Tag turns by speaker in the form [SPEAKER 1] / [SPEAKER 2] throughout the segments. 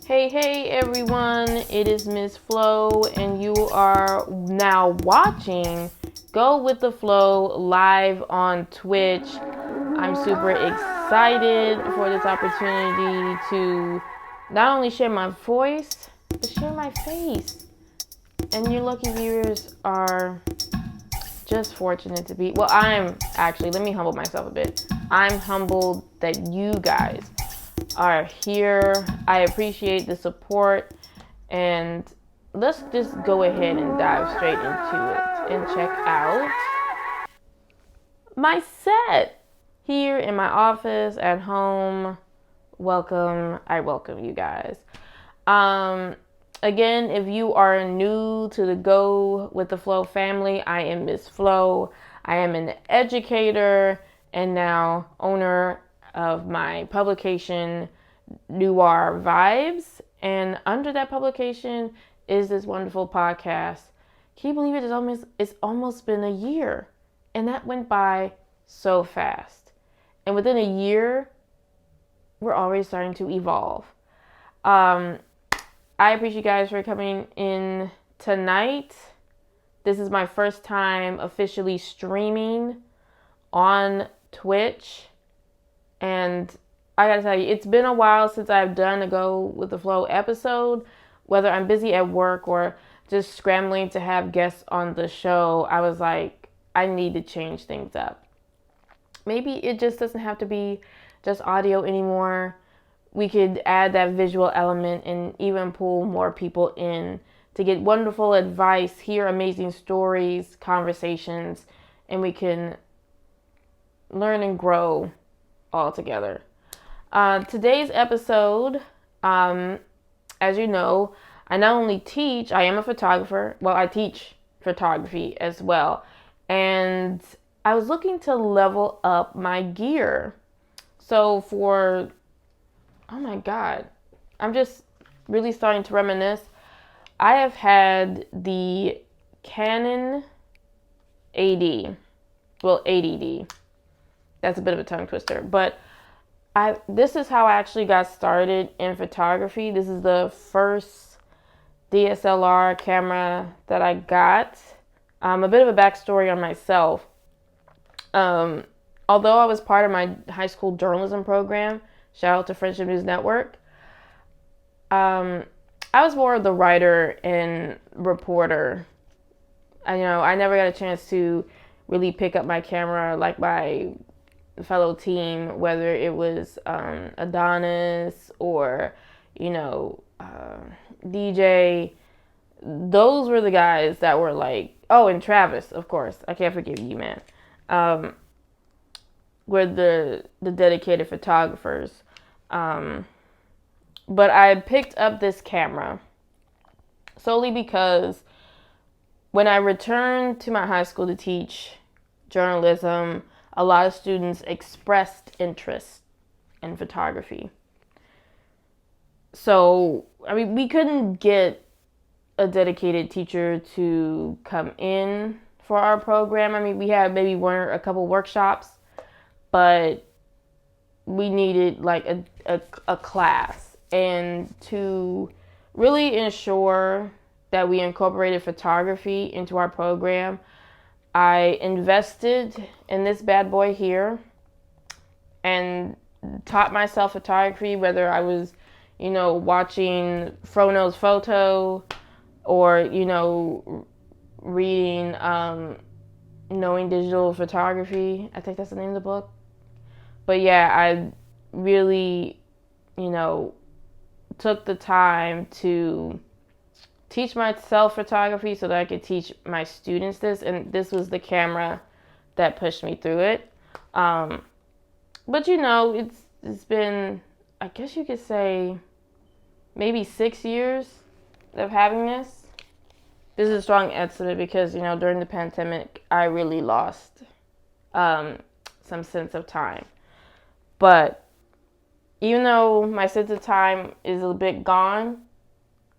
[SPEAKER 1] Hey everyone, it is Miss Flo, and you are now watching Go With The Flow live on Twitch. I'm super excited for this opportunity to not only share my voice, but share my face. And you lucky viewers are just fortunate to be, let me humble myself a bit. I'm humbled that you guys are here. I appreciate the support, and let's just go ahead and dive straight into it and check out my set here in my office at home. I welcome you guys. Again, if you are new to the Go With The Flow family, I am Miss Flo. I am an educator and now owner of my publication Noir Vibes, and under that publication is this wonderful podcast. Can you believe it? It's almost been a year, and that went by so fast. And within a year, we're already starting to evolve. I appreciate you guys for coming in tonight. This is my first time officially streaming on Twitch, and I gotta tell you, it's been a while since I've done a Go With The Flow episode. Whether I'm busy at work or just scrambling to have guests on the show, I was like, I need to change things up. Maybe it just doesn't have to be just audio anymore. We could add that visual element and even pull more people in to get wonderful advice, hear amazing stories, conversations, and we can learn and grow all together. Today's episode, as you know, I not only teach, I am a photographer. Well, I teach photography as well. And I was looking to level up my gear. So oh my God, I'm just really starting to reminisce. I have had the Canon AD, ADD. That's a bit of a tongue twister, but this is how I actually got started in photography. This is the first DSLR camera that I got. A bit of a backstory on myself. Although I was part of my high school journalism program, shout out to Friendship News Network, I was more of the writer and reporter. I never got a chance to really pick up my camera like my fellow team, whether it was Adonis or DJ. Those were the guys that were like, oh, and Travis, of course, I can't forget you, man. Were the dedicated photographers. But I picked up this camera solely because when I returned to my high school to teach journalism, a lot of students expressed interest in photography. So, we couldn't get a dedicated teacher to come in for our program. We had maybe a couple workshops, but we needed like a class. And to really ensure that we incorporated photography into our program, I invested in this bad boy here and taught myself photography, whether I was, watching Frono's Photo or, reading Knowing Digital Photography. I think that's the name of the book. But yeah, I really, took the time to teach myself photography so that I could teach my students this, and this was the camera that pushed me through it. But it's been, I guess you could say, maybe 6 years of having this. This is a strong estimate because during the pandemic I really lost some sense of time. But even though my sense of time is a bit gone,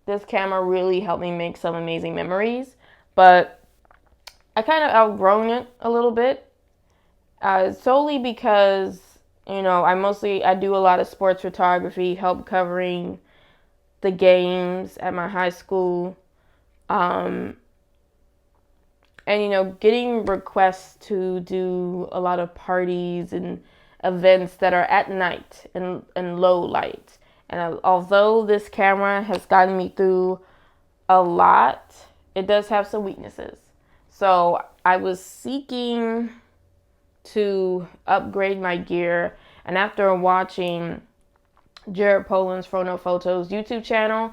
[SPEAKER 1] this camera really helped me make some amazing memories, but I kind of outgrown it a little bit, solely because, I do a lot of sports photography, help covering the games at my high school. And, you know, getting requests to do a lot of parties and events that are at night and low light. And although this camera has gotten me through a lot, it does have some weaknesses. So I was seeking to upgrade my gear. And after watching Jared Poland's Frono Photos YouTube channel,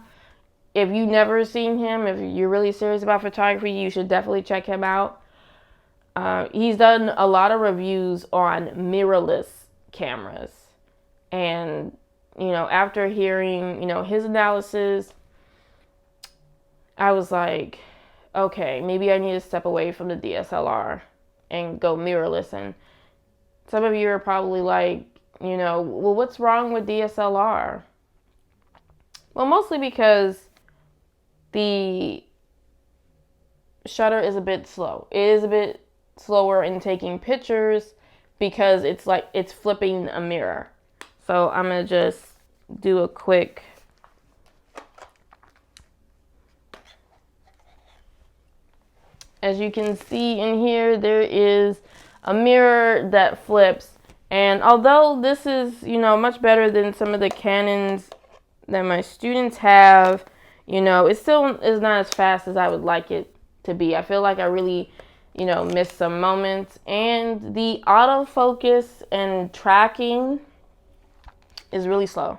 [SPEAKER 1] if you've never seen him, if you're really serious about photography, you should definitely check him out. He's done a lot of reviews on mirrorless cameras. And, you know, after hearing, you know, his analysis, I was like, okay, maybe I need to step away from the DSLR and go mirrorless. And some of you are probably like, you know, well, what's wrong with DSLR? Well, mostly because the shutter is a bit slow. It is a bit slower in taking pictures because it's like it's flipping a mirror. So I'm going to just do a quick as you can see in here, there is a mirror that flips. And although this is, you know, much better than some of the Canons that my students have, you know, it still is not as fast as I would like it to be. I feel like I really, you know, missed some moments. And the autofocus and tracking is really slow.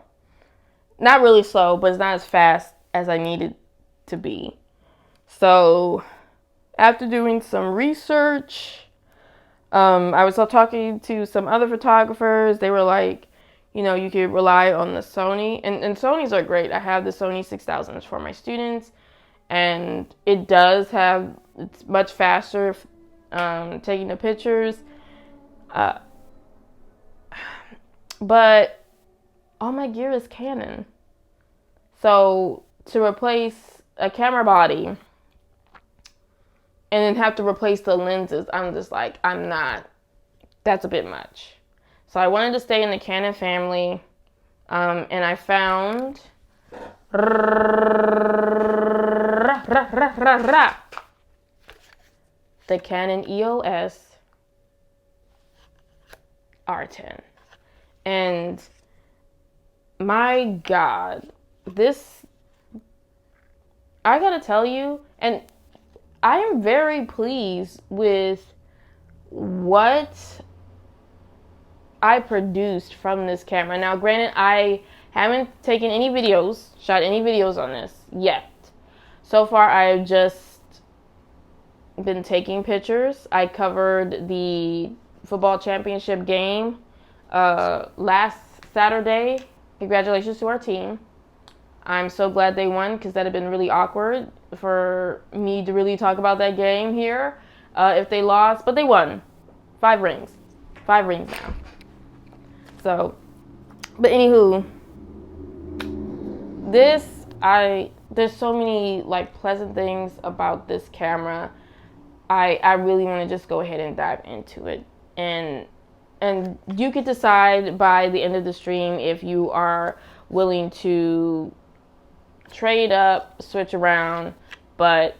[SPEAKER 1] Not really slow, but it's not as fast as I need it to be. So after doing some research, I was talking to some other photographers. They were like, you know, you could rely on the Sony. And Sonys are great. I have the Sony 6000s for my students. And it does have, it's much faster taking the pictures. But all my gear is Canon. So to replace a camera body and then have to replace the lenses, I'm just like, I'm not, that's a bit much. So I wanted to stay in the Canon family, and I found the Canon EOS R10. And my God, this, I gotta tell you, and I am very pleased with what I produced from this camera. Now, granted, I haven't taken any videos, shot any videos on this yet. So far, I've just been taking pictures. I covered the football championship game last Saturday. Congratulations to our team. I'm so glad they won because that had been really awkward for me to really talk about that game here if they lost. But they won. 5 rings. 5 rings now. So, but anywho, there's so many like pleasant things about this camera. I really want to just go ahead and dive into it. And you could decide by the end of the stream if you are willing to trade up, switch around. But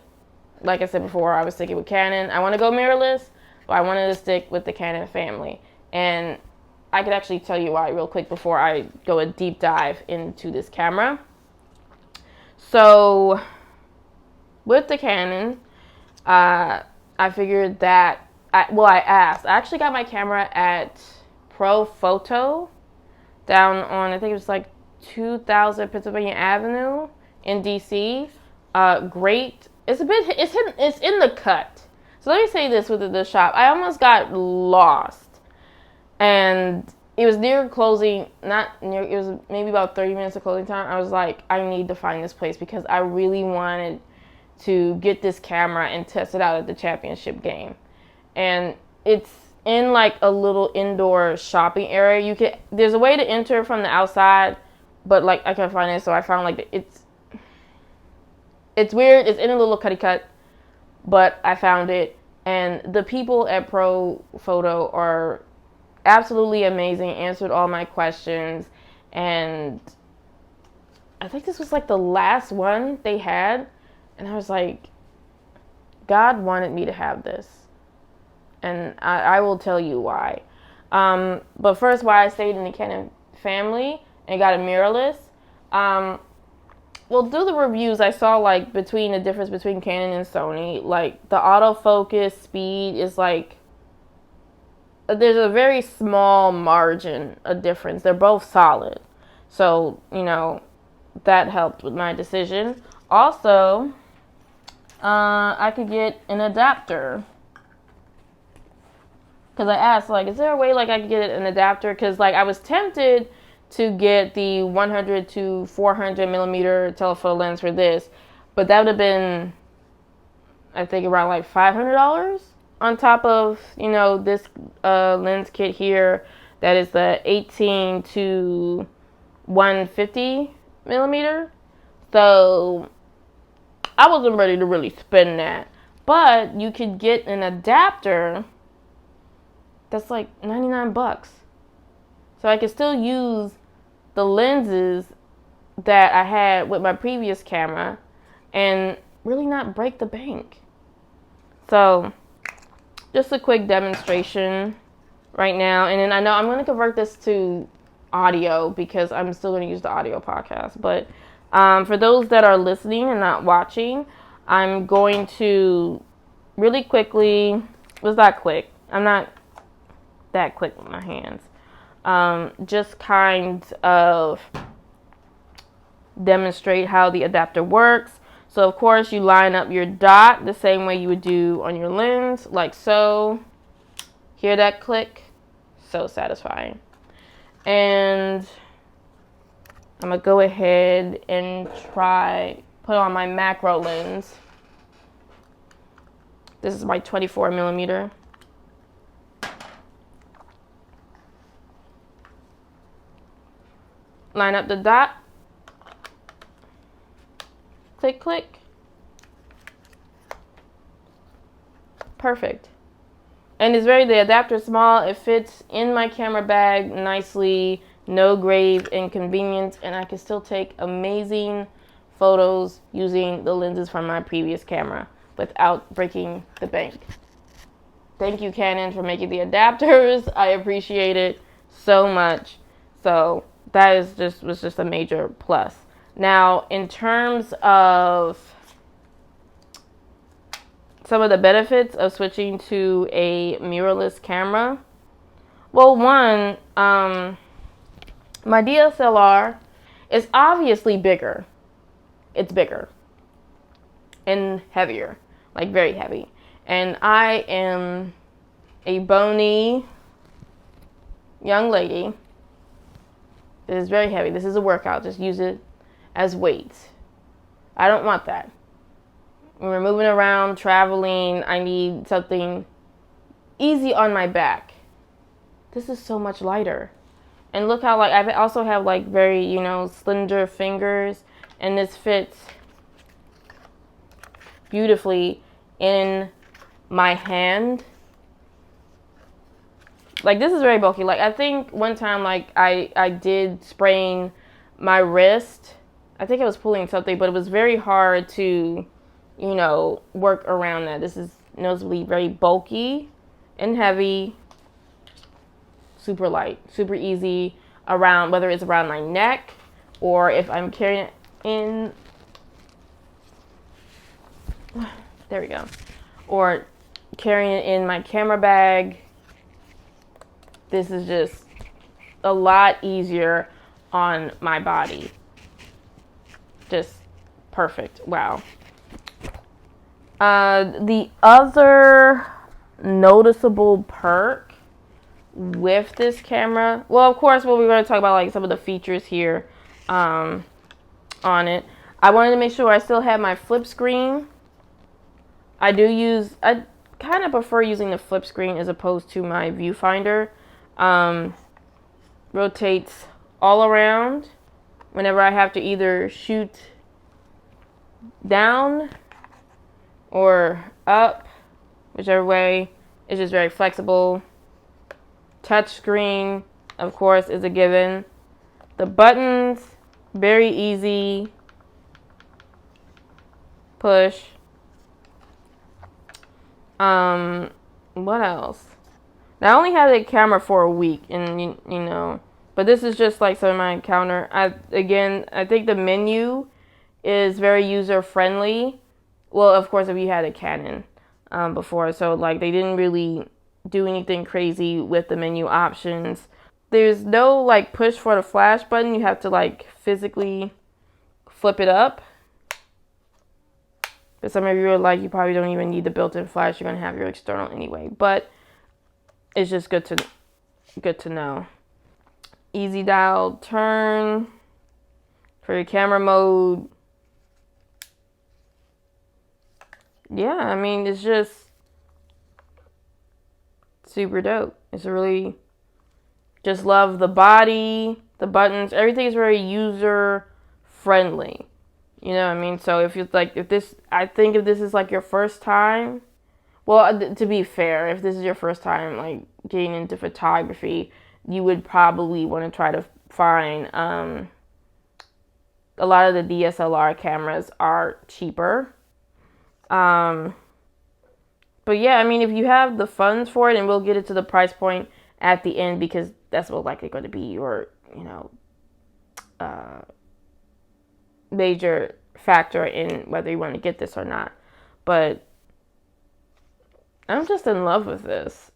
[SPEAKER 1] like I said before, I was sticking with Canon. I want to go mirrorless, but I wanted to stick with the Canon family. And I could actually tell you why real quick before I go a deep dive into this camera. So with the Canon, I figured that, I asked. I actually got my camera at Pro Photo down on, I think it was like 2000 Pennsylvania Avenue in DC. Great. It's in the cut. So let me say this with the shop. I almost got lost. And it was near closing, not near, it was maybe about 30 minutes of closing time. I was like, I need to find this place because I really wanted to get this camera and test it out at the championship game. And it's in like a little indoor shopping area. There's a way to enter from the outside, but like I couldn't find it, so I found like it's weird. It's in a little cutty cut, but I found it. And the people at Pro Photo are absolutely amazing, answered all my questions, and I think this was like the last one they had. And I was like, God wanted me to have this. And I will tell you why. But first, why I stayed in the Canon family and got a mirrorless. Well, through the reviews, I saw like between the difference between Canon and Sony, like the autofocus speed is like, there's a very small margin of difference. They're both solid. So, you know, that helped with my decision. Also, I could get an adapter. Because I asked, like, is there a way, like, I could get an adapter? Because, like, I was tempted to get the 100 to 400 millimeter telephoto lens for this. But that would have been, I think, around, like, $500 on top of, you know, this lens kit here. That is the 18 to 150 millimeter. So I wasn't ready to really spend that. But you could get an adapter that's like 99 bucks. So I could still use the lenses that I had with my previous camera and really not break the bank. So just a quick demonstration right now. And then I know I'm going to convert this to audio because I'm still going to use the audio podcast. But for those that are listening and not watching, I'm going to really quickly, it was that quick. I'm not that quick with my hands. Just kind of demonstrate how the adapter works. So of course you line up your dot the same way you would do on your lens, like so. Hear that click? So satisfying. And I'm gonna go ahead and put on my macro lens. This is my 24 millimeter. Line up the dot. Click, click. Perfect. And the adapter is small. It fits in my camera bag nicely. No grave inconvenience. And I can still take amazing photos using the lenses from my previous camera without breaking the bank. Thank you, Canon, for making the adapters. I appreciate it so much. So that was just a major plus. Now, in terms of some of the benefits of switching to a mirrorless camera, well, one, my DSLR is obviously bigger. It's bigger and heavier, like very heavy. And I am a bony young lady. It is very heavy. This is a workout. Just use it as weights. I don't want that. When we're moving around, traveling, I need something easy on my back. This is so much lighter. And look how, like, I also have, like, very, you know, slender fingers. And this fits beautifully in my hand. Like, this is very bulky. Like, I think one time, like, I did sprain my wrist. I think I was pulling something, but it was very hard to, you know, work around that. This is noticeably very bulky and heavy. Super light, super easy around, whether it's around my neck or if I'm carrying it in. There we go. Or carrying it in my camera bag. This is just a lot easier on my body. Just perfect. Wow. The other noticeable perk with this camera, well, of course, we're going to talk about like some of the features here on it. I wanted to make sure I still have my flip screen. I kind of prefer using the flip screen as opposed to my viewfinder. Rotates all around whenever I have to either shoot down or up, whichever way. It's just very flexible. Touch screen, of course, is a given. The buttons Very easy. Push. What else? Now, I only had the camera for a week, and you know, but this is just like some of my encounter. I think the menu is very user friendly. Well, of course, if you had a Canon before, so like they didn't really do anything crazy with the menu options. There's no like push for the flash button. You have to like physically flip it up. But some of you are like, you probably don't even need the built-in flash. You're gonna have your external anyway. But it's just good to know. Easy dial turn for your camera mode. Yeah, I mean, it's just super dope. It's really, just love the body, the buttons, everything is very user friendly. You know what I mean? So if you like, if this is like your first time, well, to be fair, if this is your first time like getting into photography, you would probably want to try to find a lot of the DSLR cameras are cheaper. But yeah, I mean, if you have the funds for it, and we'll get it to the price point at the end because that's most likely going to be your, you know, major factor in whether you want to get this or not. But I'm just in love with this,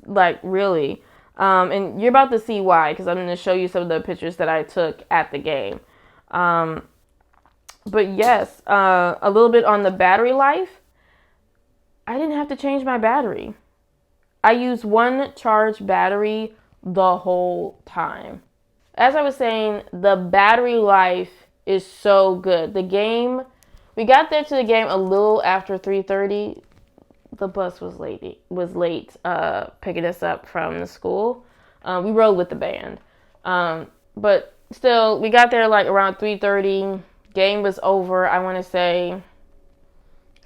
[SPEAKER 1] like really. And you're about to see why, because I'm going to show you some of the pictures that I took at the game. But yes, a little bit on the battery life. I didn't have to change my battery. I used one charged battery the whole time. As I was saying, the battery life is so good. The game, we got there to the game a little after 3:30. The bus was late picking us up from the school. We rode with the band. But still, we got there like around 3:30. Game was over, I want to say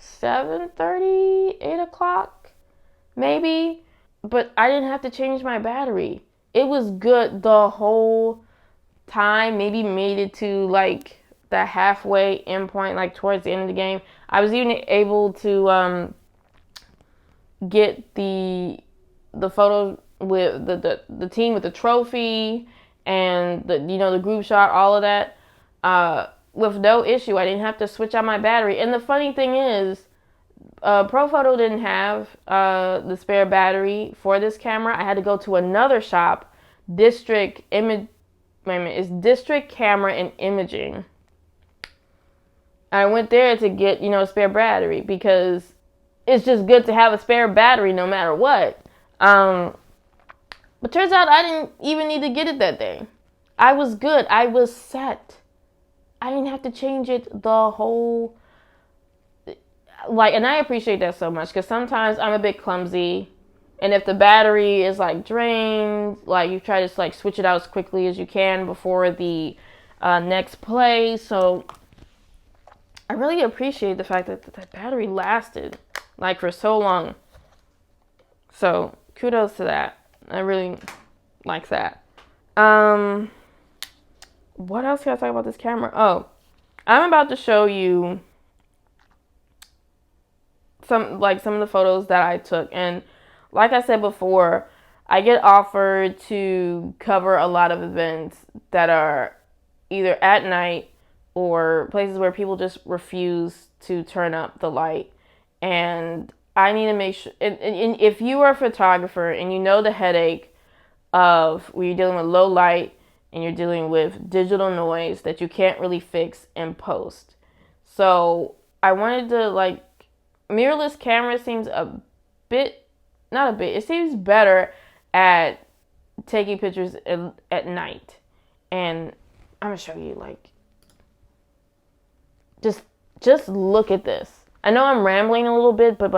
[SPEAKER 1] 7:30, 8 o'clock, maybe. But I didn't have to change my battery. It was good the whole time. Maybe made it to like the halfway end point, like towards the end of the game. I was even able to get the photo with the team with the trophy and the group shot, all of that, with no issue. I didn't have to switch out my battery. And the funny thing is, Profoto didn't have the spare battery for this camera. I had to go to another shop, District Camera and Imaging. I went there to get, a spare battery because it's just good to have a spare battery no matter what. But turns out I didn't even need to get it that day. I was good. I was set. I didn't have to change it the whole, and I appreciate that so much because sometimes I'm a bit clumsy, and if the battery is like drained, like you try to like switch it out as quickly as you can before the next play. So I really appreciate the fact that that battery lasted like for so long. So kudos to that. I really like that. What else can I talk about this camera? Oh, I'm about to show you some of the photos that I took. And like I said before, I get offered to cover a lot of events that are either at night or places where people just refuse to turn up the light. And I need to make sure, and if you are a photographer and you know the headache of when you're dealing with low light and you're dealing with digital noise that you can't really fix in post. So I wanted to mirrorless camera seems it seems better at taking pictures at night. And I'm gonna show you just look at this. I know I'm rambling a little bit, but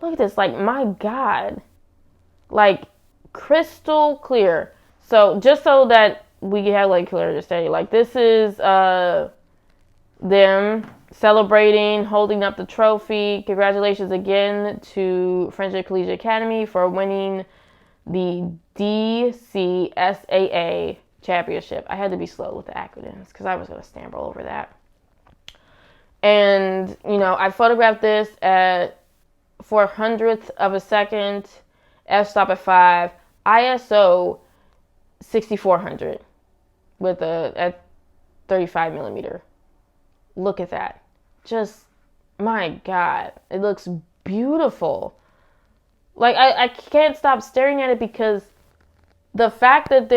[SPEAKER 1] look at this. My God. Crystal clear. So just so that we have clear understanding, this is them celebrating, holding up the trophy. Congratulations again to Friendship Collegiate Academy for winning the DCSAA championship. I had to be slow with the acronyms because I was going to stumble over that. And, you know, I photographed this at 400th of a second, f-stop at 5, ISO 6400 with at 35 millimeter. Look at that. Just, my God, it looks beautiful. Like, I can't stop staring at it because the fact that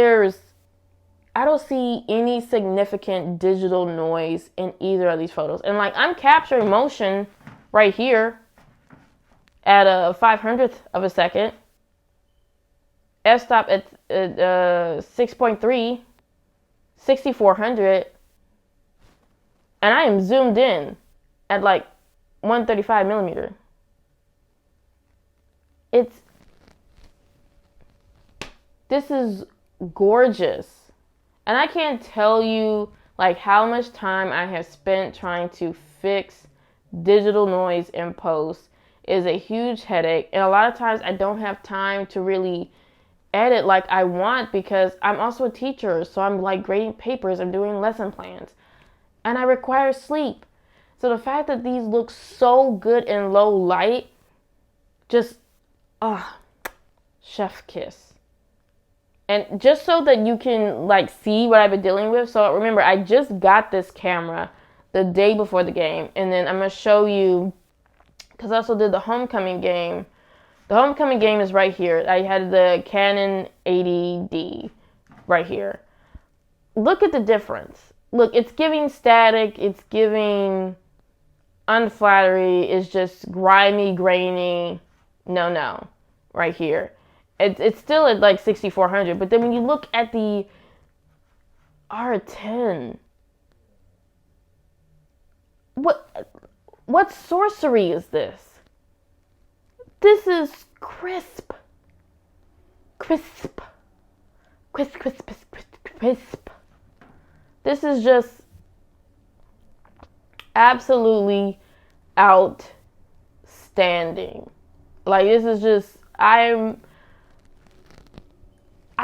[SPEAKER 1] I don't see any significant digital noise in either of these photos. And like, I'm capturing motion right here at a 500th of a second. F-stop at 6.3, 6400. And I am zoomed in at like 135 millimeter. This is gorgeous. And I can't tell you like how much time I have spent trying to fix digital noise in post. It is a huge headache. And a lot of times I don't have time to really edit like I want because I'm also a teacher. So I'm like grading papers, I'm doing lesson plans. And I require sleep. So the fact that these look so good in low light, just, chef kiss. And just so that you can like see what I've been dealing with. So remember, I just got this camera the day before the game. And then I'm going to show you, because I also did the homecoming game. The homecoming game is right here. I had the Canon 80D right here. Look at the difference. Look, it's giving static. It's giving unflattery. It's just grimy, grainy. No. Right here. It's still at like 6400. But then when you look at the R10, what sorcery is this? This is crisp. Crisp. This is just absolutely outstanding. Like, this is just, I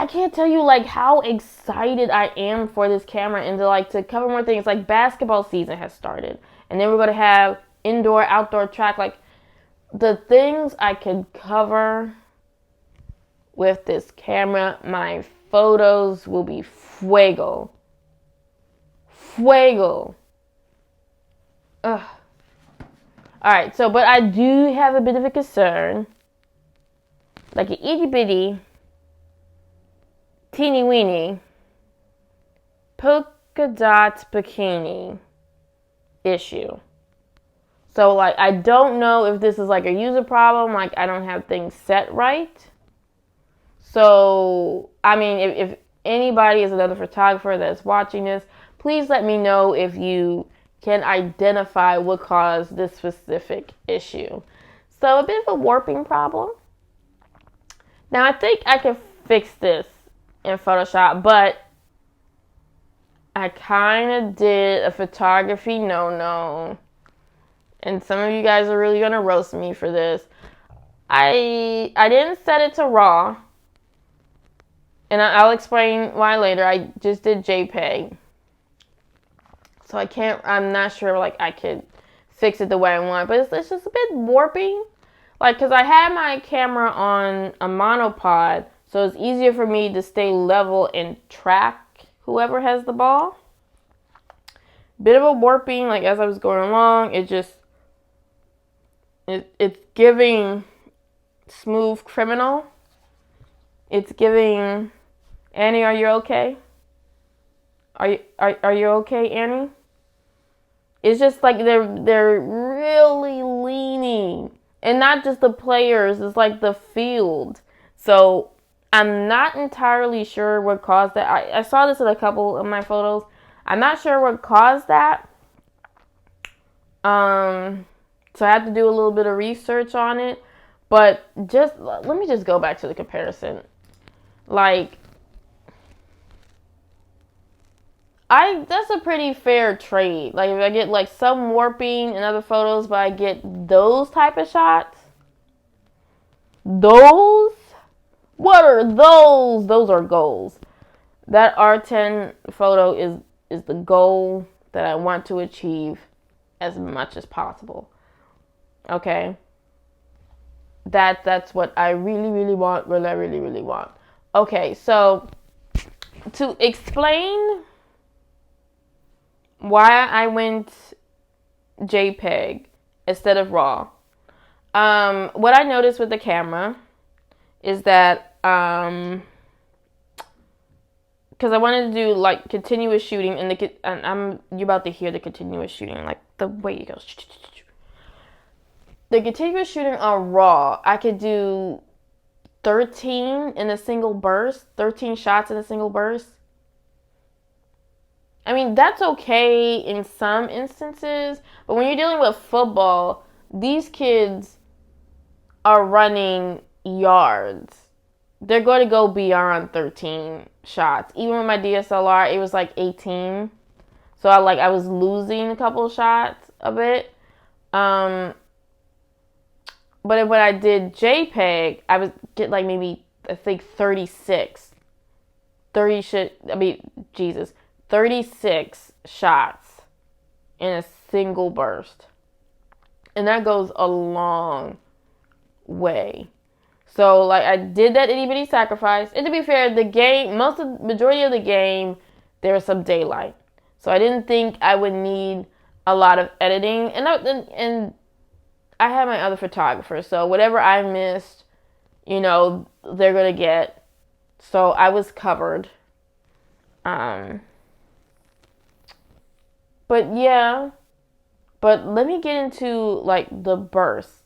[SPEAKER 1] can't tell you like how excited I am for this camera and to cover more things. Like, basketball season has started. And then we're going to have indoor, outdoor track. Like, the things I could cover with this camera, my photos will be fuego. Fuego. Ugh. Alright, so, but I do have a bit of a concern. Like an itty bitty, teeny weeny, polka dot bikini issue. So, like, I don't know if this is, like, a user problem. Like, I don't have things set right. So, I mean, if anybody is another photographer that's watching this, please let me know if you can identify what caused this specific issue. So, a bit of a warping problem. Now, I think I can fix this in Photoshop, but I kind of did a photography no-no. And some of you guys are really going to roast me for this. I didn't set it to RAW. And I'll explain why later. I just did JPEG. So I'm not sure like I could fix it the way I want. But it's just a bit warping. Like, because I had my camera on a monopod. So it's easier for me to stay level and track whoever has the ball. Bit of a warping, like as I was going along, it's giving smooth criminal. It's giving, Annie, are you okay? Are you okay, Annie? It's just like they're really leaning, and not just the players. It's like the field. So I'm not entirely sure what caused that. I saw this in a couple of my photos. I'm not sure what caused that. So I had to do a little bit of research on it. But let me just go back to the comparison. Like, that's a pretty fair trade. Like, if I get like some warping in other photos, but I get those type of shots. Those? What are those? Those are goals. that R10 photo is the goal that I want to achieve as much as possible. Okay? That's what I really want, what I really want. Okay, so to explain why I went JPEG instead of RAW. What I noticed with the camera is that because I wanted to do like continuous shooting, and you're about to hear the continuous shooting, like the way it goes. The continuous shooting on RAW, I could do 13 in a single burst, 13 shots in a single burst. I mean, that's okay in some instances, but when you're dealing with football, these kids are running yards. They're going to go beyond 13 shots. Even with my DSLR, it was like 18. So I was losing a couple of shots of it. But when I did JPEG, I would get like maybe, I think 36 shots in a single burst. And that goes a long way. So like I did that itty bitty sacrifice. And to be fair, the majority of the game, there was some daylight. So I didn't think I would need a lot of editing. And I had my other photographers, so whatever I missed, they're gonna get. So I was covered. But yeah. But let me get into like the burst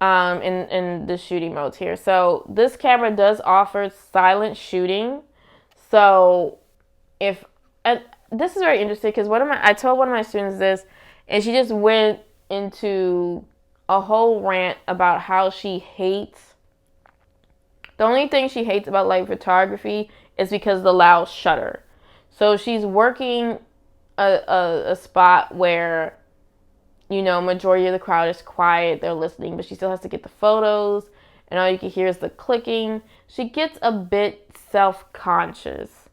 [SPEAKER 1] in the shooting modes here. So this camera does offer silent shooting. So this is very interesting because I told one of my students this, and she just went into a whole rant about how the only thing she hates about light photography is because of the loud shutter. So she's working a spot where, majority of the crowd is quiet, they're listening, but she still has to get the photos, and all you can hear is the clicking. She gets a bit self-conscious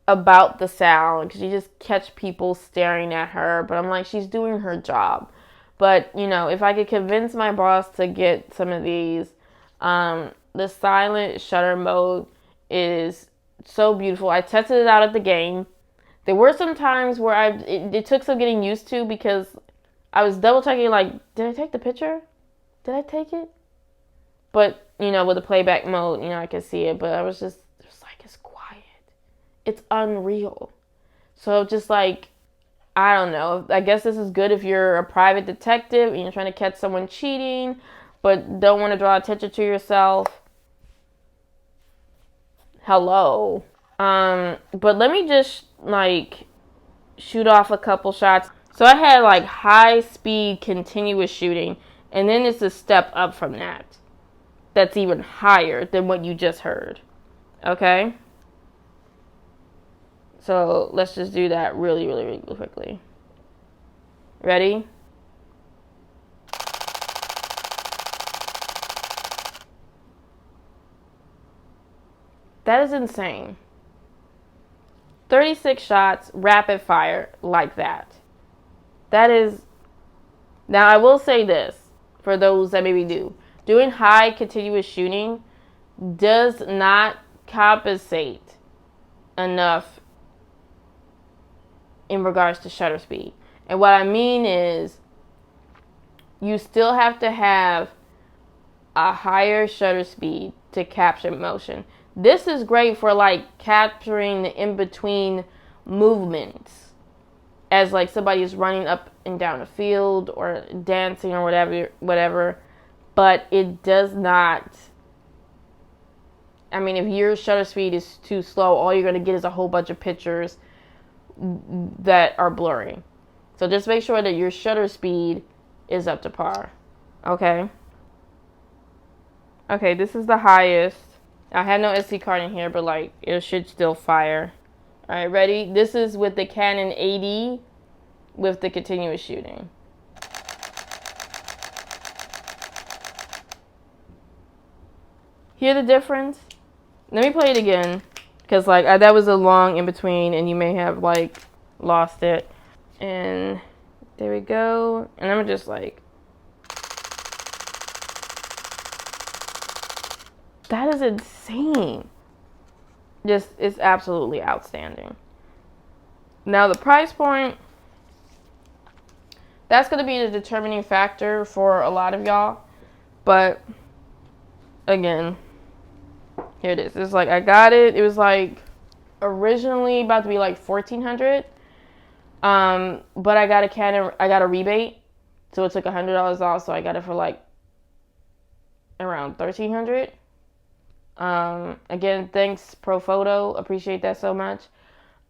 [SPEAKER 1] about the sound because you just catch people staring at her, but I'm like, she's doing her job. But, if I could convince my boss to get some of these, the silent shutter mode is so beautiful. I tested it out at the game. There were some times where it took some getting used to because I was double checking, like, did I take the picture? Did I take it? But, with the playback mode, I could see it. But I was just like, it's quiet. It's unreal. So just like, I don't know. I guess this is good if you're a private detective and you're trying to catch someone cheating, but don't want to draw attention to yourself. Hello. But let me just like shoot off a couple shots. So I had like high speed continuous shooting, and then it's a step up from that. That's even higher than what you just heard. Okay? So let's just do that really quickly. Ready? That is insane. 36 shots, rapid fire, like that. That is... Now, I will say this, for those that maybe do. Doing high continuous shooting does not compensate enough in regards to shutter speed. And what I mean is, you still have to have a higher shutter speed to capture motion. This is great for like capturing the in-between movements as like somebody is running up and down a field or dancing or whatever. But it does not... I mean, if your shutter speed is too slow, all you're going to get is a whole bunch of pictures that are blurry. So just make sure that your shutter speed is up to par. Okay? Okay, this is the highest. I have no SD card in here, but like, it should still fire. Alright, ready? This is with the Canon 80 with the continuous shooting. Hear the difference? Let me play it again. because like that was a long in between, and you may have like lost it. And there we go. And I'm just like, that is insane. Just, it's absolutely outstanding. Now the price point, that's going to be the determining factor for a lot of y'all. But again, here it is. It's like, I got it. It was like originally about to be like $1,400. But I got a rebate. So it took $100 off. So I got it for like around $1,300. Again, thanks Profoto. Appreciate that so much.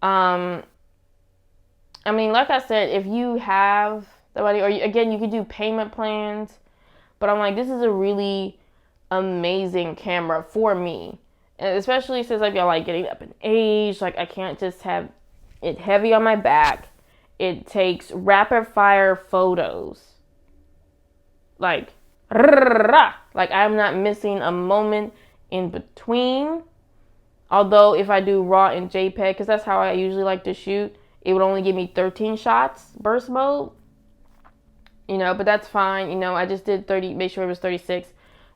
[SPEAKER 1] I mean, like I said, if you have the money, or again, you could do payment plans. But I'm like, this is a really amazing camera for me. And especially since like, y'all like getting up in age. Like, I can't just have it heavy on my back. It takes rapid fire photos. Like I'm not missing a moment in between. Although if I do RAW and JPEG, because that's how I usually like to shoot, it would only give me 13 shots burst mode. You know, but that's fine. You know, I just did 30, make sure it was 36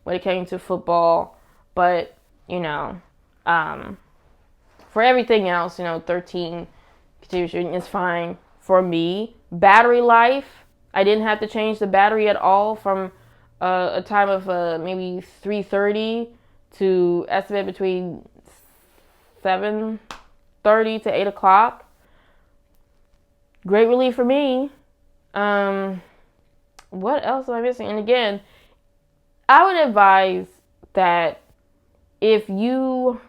[SPEAKER 1] when it came to football. But, you know, for everything else, you know, 13 continuous shooting is fine for me. Battery life, I didn't have to change the battery at all from a time of maybe 3:30 to estimate between 7:30 to 8 o'clock. Great relief for me. What else am I missing? And again, I would advise that if you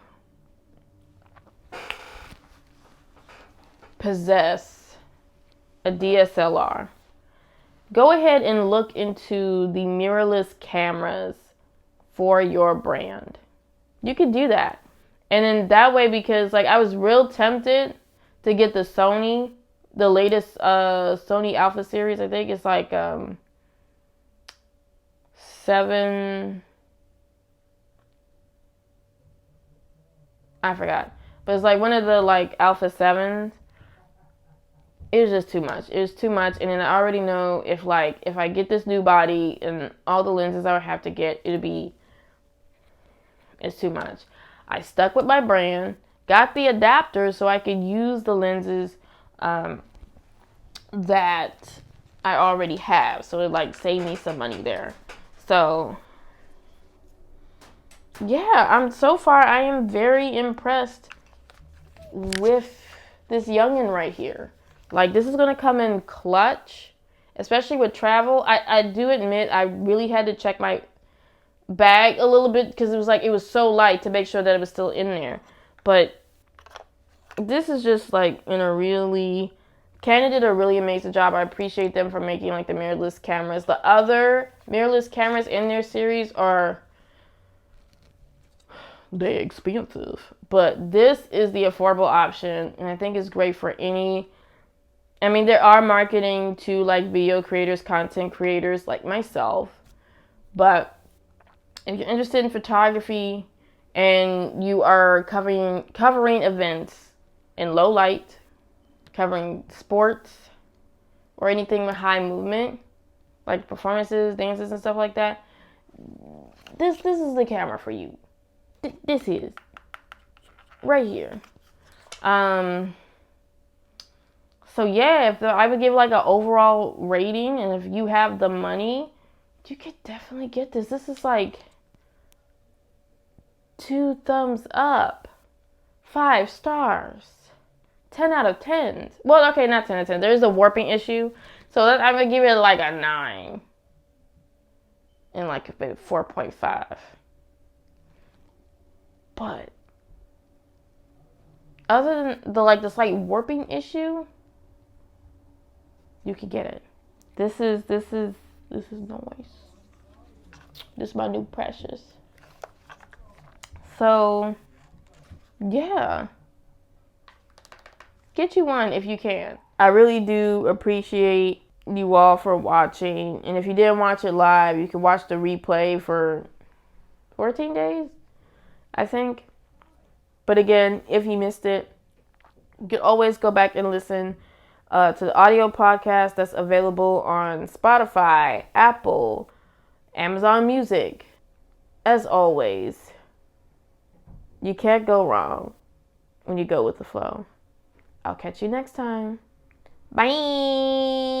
[SPEAKER 1] possess a DSLR, go ahead and look into the mirrorless cameras for your brand. You could do that. And then that way, because like I was real tempted to get the Sony, the latest Sony Alpha series. I think it's like 7, I forgot. But it's like one of the like Alpha 7s. It was just too much. It was too much. And then I already know if I get this new body and all the lenses I would have to get, it's too much. I stuck with my brand, got the adapter so I could use the lenses that I already have. So it like saved me some money there. So yeah, so far I am very impressed with this youngin' right here. Like, this is going to come in clutch, especially with travel. I do admit I really had to check my bag a little bit because it was so light to make sure that it was still in there. But this is just like Canon did a really amazing job. I appreciate them for making like the mirrorless cameras. The other mirrorless cameras in their series they're expensive. But this is the affordable option, and I think it's great for any. I mean, there are marketing to like video creators, content creators like myself. But if you're interested in photography and you are covering events in low light, covering sports or anything with high movement, like performances, dances, and stuff like that, this is the camera for you. This is right here. So yeah, I would give like an overall rating, and if you have the money, you could definitely get this. This is like 2 thumbs up, 5 stars, 10 out of 10. Well, okay, not 10 out of 10. There's a warping issue, so I'm gonna give it like a 9 and like maybe 4.5. But other than the slight warping issue, you could get it. This is noise. This is my new precious. So yeah, get you one if you can. I really do appreciate you all for watching. And if you didn't watch it live, you can watch the replay for 14 days, I think. But again, if you missed it, you can always go back and listen to the audio podcast that's available on Spotify, Apple, Amazon Music. As always, you can't go wrong when you go with the flow. I'll catch you next time. Bye.